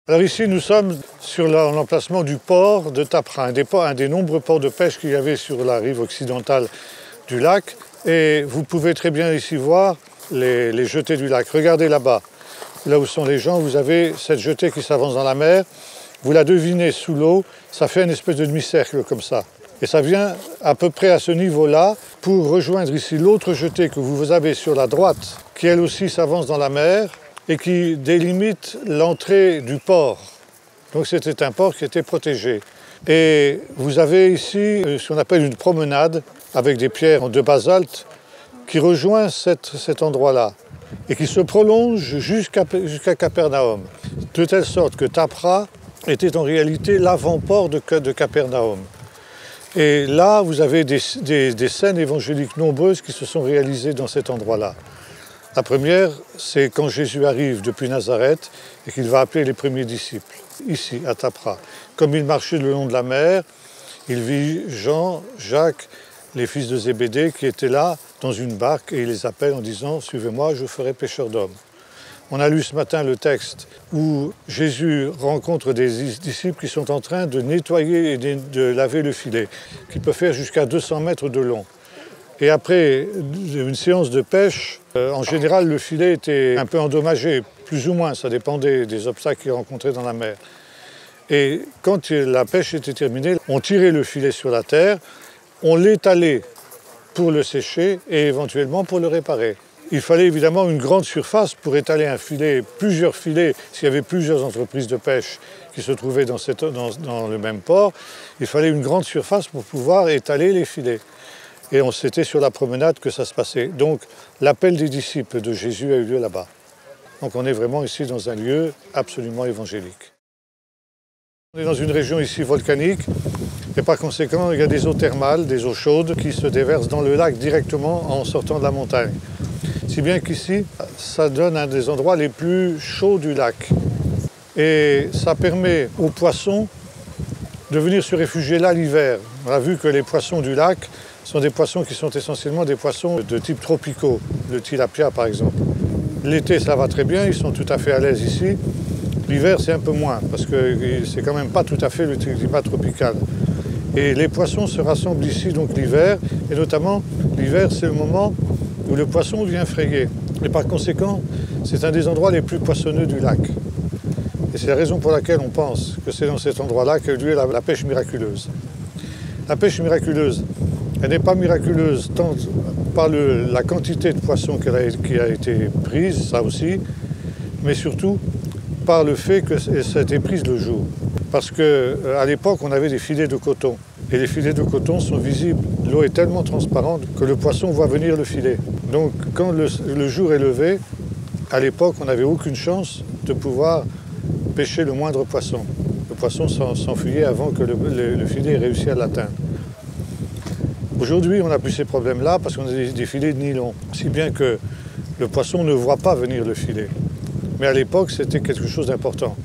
Alors ici, nous sommes sur l'emplacement du port de Tapra, un des nombreux ports de pêche qu'il y avait sur la rive occidentale du lac. Et vous pouvez très bien ici voir les jetées du lac. Regardez là-bas, là où sont les gens, vous avez cette jetée qui s'avance dans la mer. Vous la devinez sous l'eau, ça fait une espèce de demi-cercle comme ça. Et ça vient à peu près à ce niveau-là pour rejoindre ici l'autre jetée que vous avez sur la droite, qui elle aussi s'avance dans la mer et qui délimite l'entrée du port. Donc c'était un port qui était protégé. Et vous avez ici ce qu'on appelle une promenade avec des pierres de basalte qui rejoint cet endroit-là et qui se prolonge jusqu'à Capernaum. De telle sorte que Tapra était en réalité l'avant-port de Capernaum. Et là, vous avez des scènes évangéliques nombreuses qui se sont réalisées dans cet endroit-là. La première, c'est quand Jésus arrive depuis Nazareth et qu'il va appeler les premiers disciples, ici, à Tapra. Comme il marchait le long de la mer, il vit Jean, Jacques, les fils de Zébédée qui étaient là dans une barque et il les appelle en disant « Suivez-moi, je vous ferai pêcheurs d'hommes ». On a lu ce matin le texte où Jésus rencontre des disciples qui sont en train de nettoyer et de laver le filet, qui peut faire jusqu'à 200 mètres de long. Et après une séance de pêche, en général, le filet était un peu endommagé, plus ou moins, ça dépendait des obstacles qu'il rencontrait dans la mer. Et quand la pêche était terminée, on tirait le filet sur la terre, on l'étalait pour le sécher et éventuellement pour le réparer. Il fallait évidemment une grande surface pour étaler un filet, plusieurs filets, s'il y avait plusieurs entreprises de pêche qui se trouvaient dans le même port. Il fallait une grande surface pour pouvoir étaler les filets. Et c'était sur la promenade que ça se passait. Donc l'appel des disciples de Jésus a eu lieu là-bas. Donc on est vraiment ici dans un lieu absolument évangélique. On est dans une région ici volcanique et par conséquent il y a des eaux thermales, des eaux chaudes qui se déversent dans le lac directement en sortant de la montagne. Si bien qu'ici, ça donne un des endroits les plus chauds du lac. Et ça permet aux poissons de venir se réfugier là l'hiver. On a vu que les poissons du lac sont des poissons qui sont essentiellement des poissons de type tropicaux, le tilapia par exemple. L'été, ça va très bien, ils sont tout à fait à l'aise ici. L'hiver, c'est un peu moins, parce que c'est quand même pas tout à fait le climat tropical. Et les poissons se rassemblent ici donc l'hiver, et notamment l'hiver, c'est le moment où le poisson vient frayer. Et par conséquent, c'est un des endroits les plus poissonneux du lac. Et c'est la raison pour laquelle on pense que c'est dans cet endroit-là qu'a eu lieu la pêche miraculeuse. La pêche miraculeuse, elle n'est pas miraculeuse tant par la quantité de poissons qui a été prise, ça aussi, mais surtout par le fait que ça a été prise le jour. Parce qu'à l'époque, on avait des filets de coton. Et les filets de coton sont visibles. L'eau est tellement transparente que le poisson voit venir le filet. Donc quand le jour est levé, à l'époque, on n'avait aucune chance de pouvoir pêcher le moindre poisson. Le poisson s'enfuyait avant que le filet ait réussi à l'atteindre. Aujourd'hui, on n'a plus ces problèmes-là parce qu'on a des filets de nylon. Si bien que le poisson ne voit pas venir le filet. Mais à l'époque, c'était quelque chose d'important.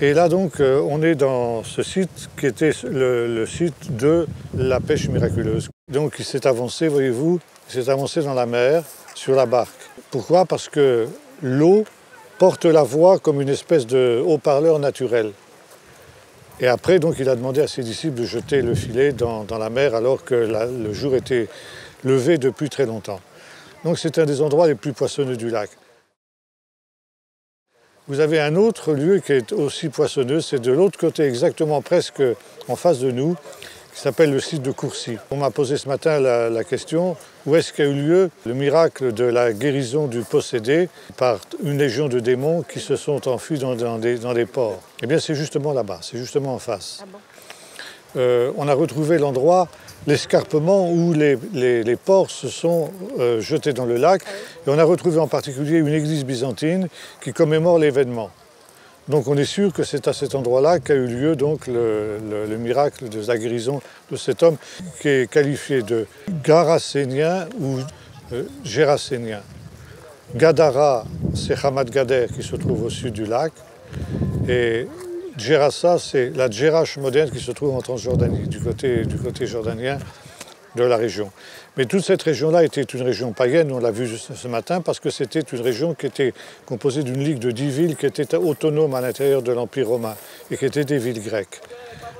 Et là donc, on est dans ce site qui était le site de la pêche miraculeuse. Donc il s'est avancé, voyez-vous, il s'est avancé dans la mer, sur la barque. Pourquoi? Parce que l'eau porte la voix comme une espèce de haut-parleur naturel. Et après, donc, il a demandé à ses disciples de jeter le filet dans la mer alors que le jour était levé depuis très longtemps. Donc c'est un des endroits les plus poissonneux du lac. Vous avez un autre lieu qui est aussi poissonneux, c'est de l'autre côté, exactement presque en face de nous, qui s'appelle le site de Courcy. On m'a posé ce matin la question, où est-ce qu'a eu lieu le miracle de la guérison du possédé par une légion de démons qui se sont enfuis dans des ports? Eh bien c'est justement là-bas, c'est justement en face. Ah bon? On a retrouvé l'endroit, l'escarpement où les porcs se sont jetés dans le lac. Et on a retrouvé en particulier une église byzantine qui commémore l'événement. Donc on est sûr que c'est à cet endroit-là qu'a eu lieu donc le miracle de la guérison de cet homme qui est qualifié de Garasénien ou Gérasénien. Gadara, c'est Hamad Gader qui se trouve au sud du lac. Et Gerasa, c'est la Djerash moderne qui se trouve en Transjordanie, du côté jordanien, de la région. Mais toute cette région-là était une région païenne, on l'a vu ce matin, parce que c'était une région qui était composée d'une ligue de 10 villes qui étaient autonomes à l'intérieur de l'Empire romain et qui étaient des villes grecques.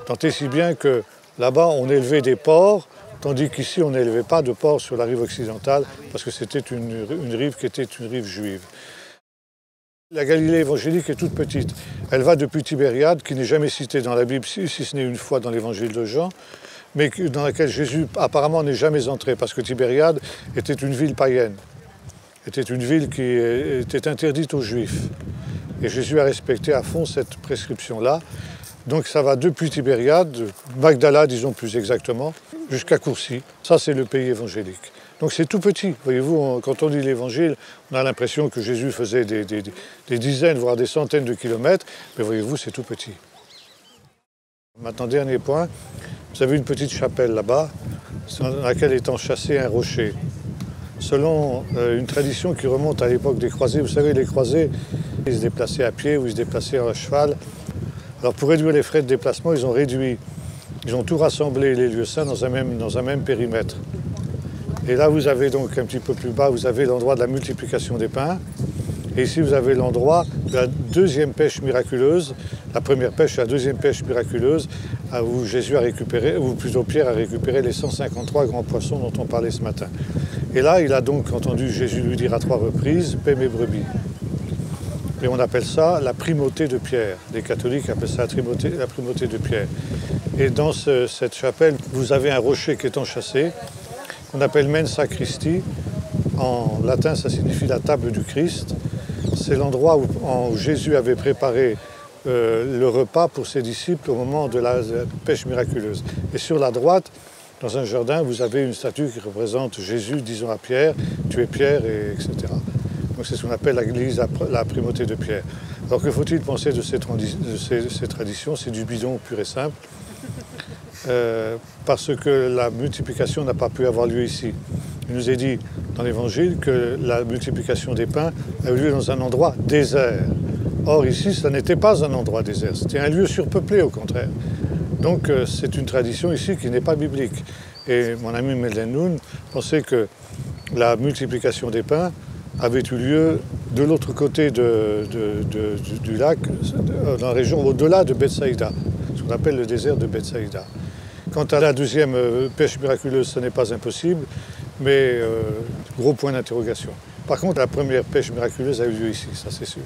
Tant et si bien que là-bas, on élevait des porcs, tandis qu'ici, on n'élevait pas de porcs sur la rive occidentale, parce que c'était une rive qui était une rive juive. La Galilée évangélique est toute petite. Elle va depuis Tibériade, qui n'est jamais citée dans la Bible, si ce n'est une fois dans l'évangile de Jean, mais dans laquelle Jésus apparemment n'est jamais entré, parce que Tibériade était une ville païenne, était une ville qui était interdite aux Juifs. Et Jésus a respecté à fond cette prescription-là. Donc ça va depuis Tibériade, Magdala disons plus exactement, jusqu'à Courcy. Ça c'est le pays évangélique. Donc c'est tout petit. Voyez-vous, quand on lit l'Évangile, on a l'impression que Jésus faisait des dizaines, voire des centaines de kilomètres, mais voyez-vous, c'est tout petit. Maintenant, dernier point, vous avez une petite chapelle là-bas, dans laquelle est enchâssé un rocher. Selon une tradition qui remonte à l'époque des croisés, vous savez, les croisés, ils se déplaçaient à pied ou ils se déplaçaient à cheval. Alors pour réduire les frais de déplacement, ils ont tout rassemblé les lieux saints dans un même périmètre. Et là, vous avez donc un petit peu plus bas, vous avez l'endroit de la multiplication des pains. Et ici, vous avez l'endroit de la deuxième pêche miraculeuse. La première pêche, la deuxième pêche miraculeuse, où Jésus a récupéré, ou plutôt Pierre a récupéré les 153 grands poissons dont on parlait ce matin. Et là, il a donc entendu Jésus lui dire à 3 reprises, « Paie mes brebis ». Et on appelle ça la primauté de Pierre. Les catholiques appellent ça la primauté de Pierre. Et dans cette chapelle, vous avez un rocher qui est enchâssé, qu'on appelle Mensa Christi. En latin, ça signifie la table du Christ. C'est l'endroit où Jésus avait préparé le repas pour ses disciples au moment de la pêche miraculeuse. Et sur la droite, dans un jardin, vous avez une statue qui représente Jésus disant à Pierre, « Tu es Pierre », etc. Donc c'est ce qu'on appelle l'Église, la primauté de Pierre. Alors que faut-il penser de ces traditions? C'est du bidon pur et simple. Parce que la multiplication n'a pas pu avoir lieu ici. Il nous est dit dans l'Évangile que la multiplication des pains a eu lieu dans un endroit désert. Or ici, ça n'était pas un endroit désert, c'était un lieu surpeuplé au contraire. Donc c'est une tradition ici qui n'est pas biblique. Et mon ami Madeleine Noun pensait que la multiplication des pains avait eu lieu de l'autre côté du lac, dans la région au-delà de Bethsaïda, ce qu'on appelle le désert de Bethsaïda. Quant à la deuxième pêche miraculeuse, ce n'est pas impossible, mais gros point d'interrogation. Par contre, la première pêche miraculeuse a eu lieu ici, ça c'est sûr.